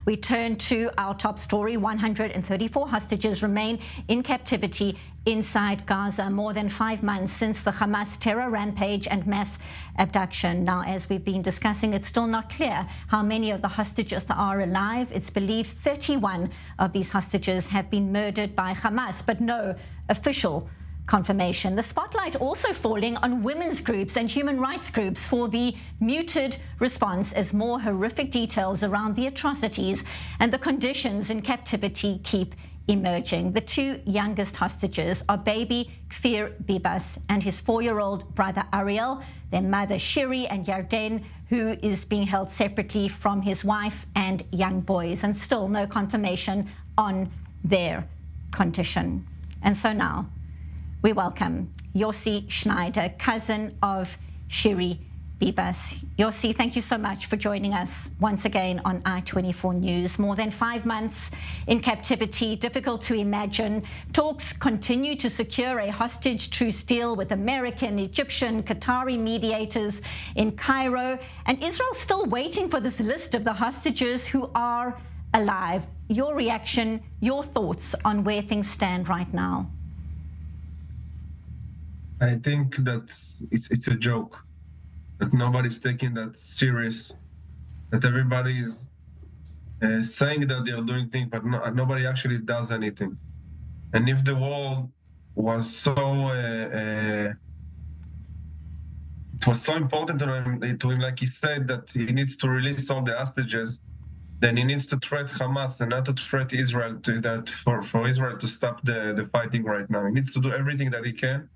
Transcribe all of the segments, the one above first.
We turn to our top story. 134 hostages remain in captivity inside Gaza, more than 5 months since the Hamas terror rampage and mass abduction. Now, as we've been discussing, it's still not clear how many of the hostages are alive. It's believed 31 of these hostages have been murdered by Hamas, but no official confirmation. The spotlight also falling on women's groups and human rights groups for the muted response as more horrific details around the atrocities and the conditions in captivity keep emerging. The two youngest hostages are baby Shiri Bibas and his 4-year-old brother Ariel, their mother Shiri and Yarden, who is being held separately from his wife and young boys, and still no confirmation on their condition. And so now we welcome Yossi Shnaider, cousin of Shiri Bibas. Yossi, thank you so much for joining us once again on I-24 News. More than 5 months in captivity, difficult to imagine. Talks continue to secure a hostage truce deal with American, Egyptian, Qatari mediators in Cairo, and Israel still waiting for this list of the hostages who are alive. Your reaction, your thoughts on where things stand right now? I think that it's a joke, that nobody's taking that serious, that everybody is saying that they are doing things, but nobody actually does anything. And if the world was so, it was so important to him, like he said, that he needs to release all the hostages, then he needs to threat Hamas and not to threat Israel, for Israel to stop the fighting right now. He needs to do everything that he can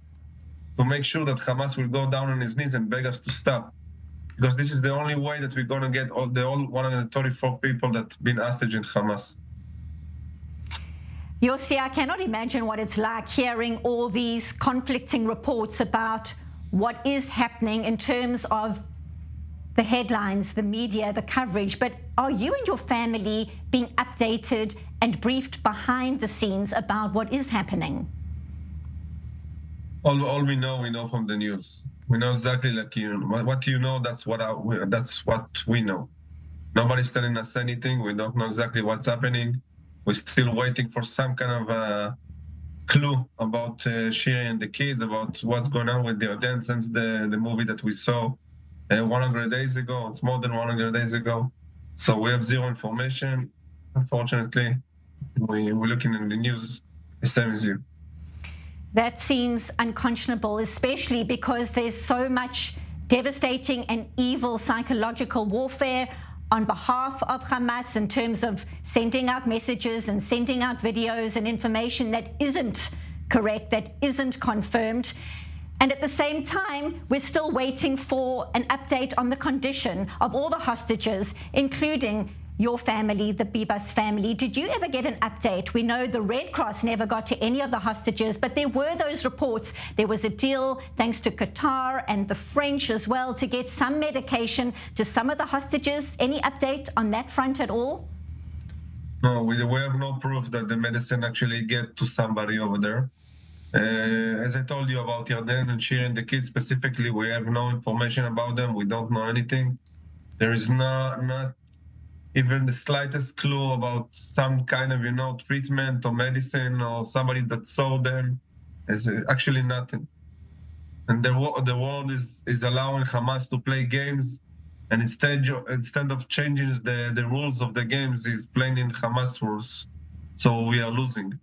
to make sure that Hamas will go down on his knees and beg us to stop. Because this is the only way that we're going to get all 134 people that have been hostage in Hamas. Yossi, I cannot imagine what it's like hearing all these conflicting reports about what is happening in terms of the headlines, the media, the coverage. But are you and your family being updated and briefed behind the scenes about what is happening? All we know from the news. We know exactly, like, what you know, that's what we know. Nobody's telling us anything. We don't know exactly what's happening. We're still waiting for some kind of clue about Shiri and the kids, about what's going on with the dance since the movie that we saw 100 days ago. It's more than 100 days ago. So we have zero information. Unfortunately, we're looking in the news the same as you. That seems unconscionable, especially because there's so much devastating and evil psychological warfare on behalf of Hamas in terms of sending out messages and sending out videos and information that isn't correct, that isn't confirmed. And at the same time, we're still waiting for an update on the condition of all the hostages, including your family, the Bibas family. Did you ever get an update? We know the Red Cross never got to any of the hostages, but there were those reports. There was a deal, thanks to Qatar and the French as well, to get some medication to some of the hostages. Any update on that front at all? No, we have no proof that the medicine actually get to somebody over there. As I told you about Yarden and Shiri and the kids specifically, we have no information about them. We don't know anything. There is not even the slightest clue about some kind of, treatment or medicine or somebody that saw them. Is actually nothing. And the world is allowing Hamas to play games, and instead of changing the rules of the games, is playing in Hamas rules. So we are losing.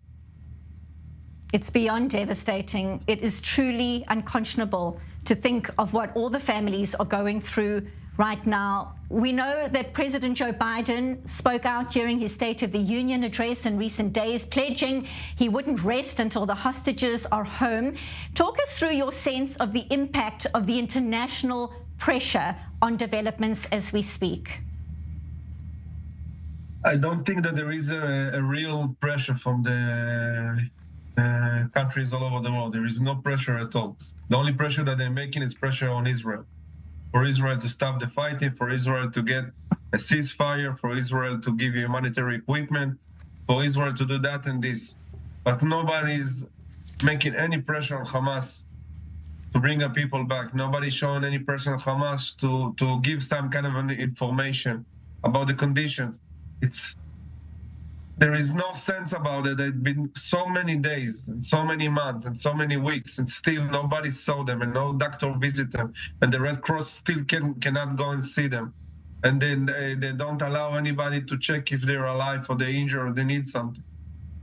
It's beyond devastating. It is truly unconscionable to think of what all the families are going through right now. We know that President Joe Biden spoke out during his State of the Union address in recent days, pledging he wouldn't rest until the hostages are home. Talk us through your sense of the impact of the international pressure on developments as we speak. I don't think that there is a real pressure from the countries all over the world. There is no pressure at all. The only pressure that they're making is pressure on Israel. For Israel to stop the fighting, for Israel to get a ceasefire, for Israel to give humanitarian equipment, for Israel to do that and this. But nobody's making any pressure on Hamas to bring up people back. Nobody's showing any pressure on Hamas to give some kind of information about the conditions. There is no sense about it. It's been so many days, and so many months, and so many weeks, and still nobody saw them, and no doctor visit them, and the Red Cross still cannot go and see them, and then they don't allow anybody to check if they're alive or they're injured or they need something.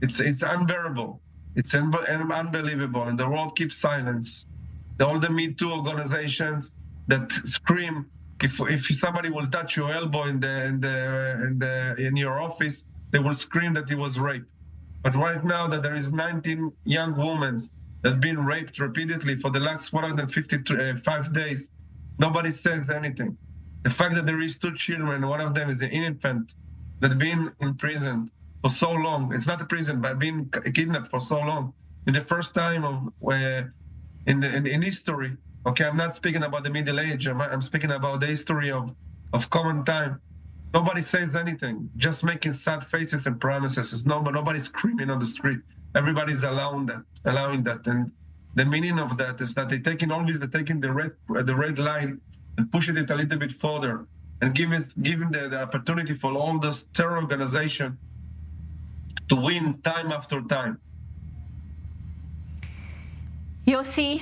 It's unbearable. It's unbelievable, and the world keeps silence. All the Me Too organizations that scream if somebody will touch your elbow in your office, they will scream that he was raped. But right now that there is 19 young women that have been raped repeatedly for the last 155 days, nobody says anything. The fact that there is 2 children, one of them is an infant, that have been in prison for so long. It's not a prison, but being kidnapped for so long. In the first time in history, okay, I'm not speaking about the Middle Age, I'm speaking about the history of common time. Nobody says anything, just making sad faces and promises. Nobody's screaming on the street. Everybody's allowing that. And the meaning of that is that they're taking the red line and pushing it a little bit further and giving the opportunity for all those terror organizations to win time after time. Yossi,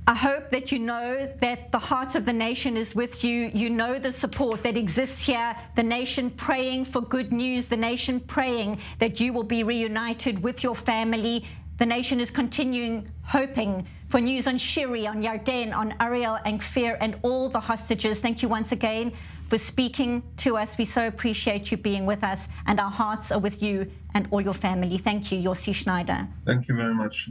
I hope that you know that the heart of the nation is with you. You know the support that exists here, the nation praying for good news, the nation praying that you will be reunited with your family. The nation is continuing hoping for news on Shiri, on Yarden, on Ariel and Kfir, and all the hostages. Thank you once again for speaking to us. We so appreciate you being with us, and our hearts are with you and all your family. Thank you, Yossi Shnaider. Thank you very much.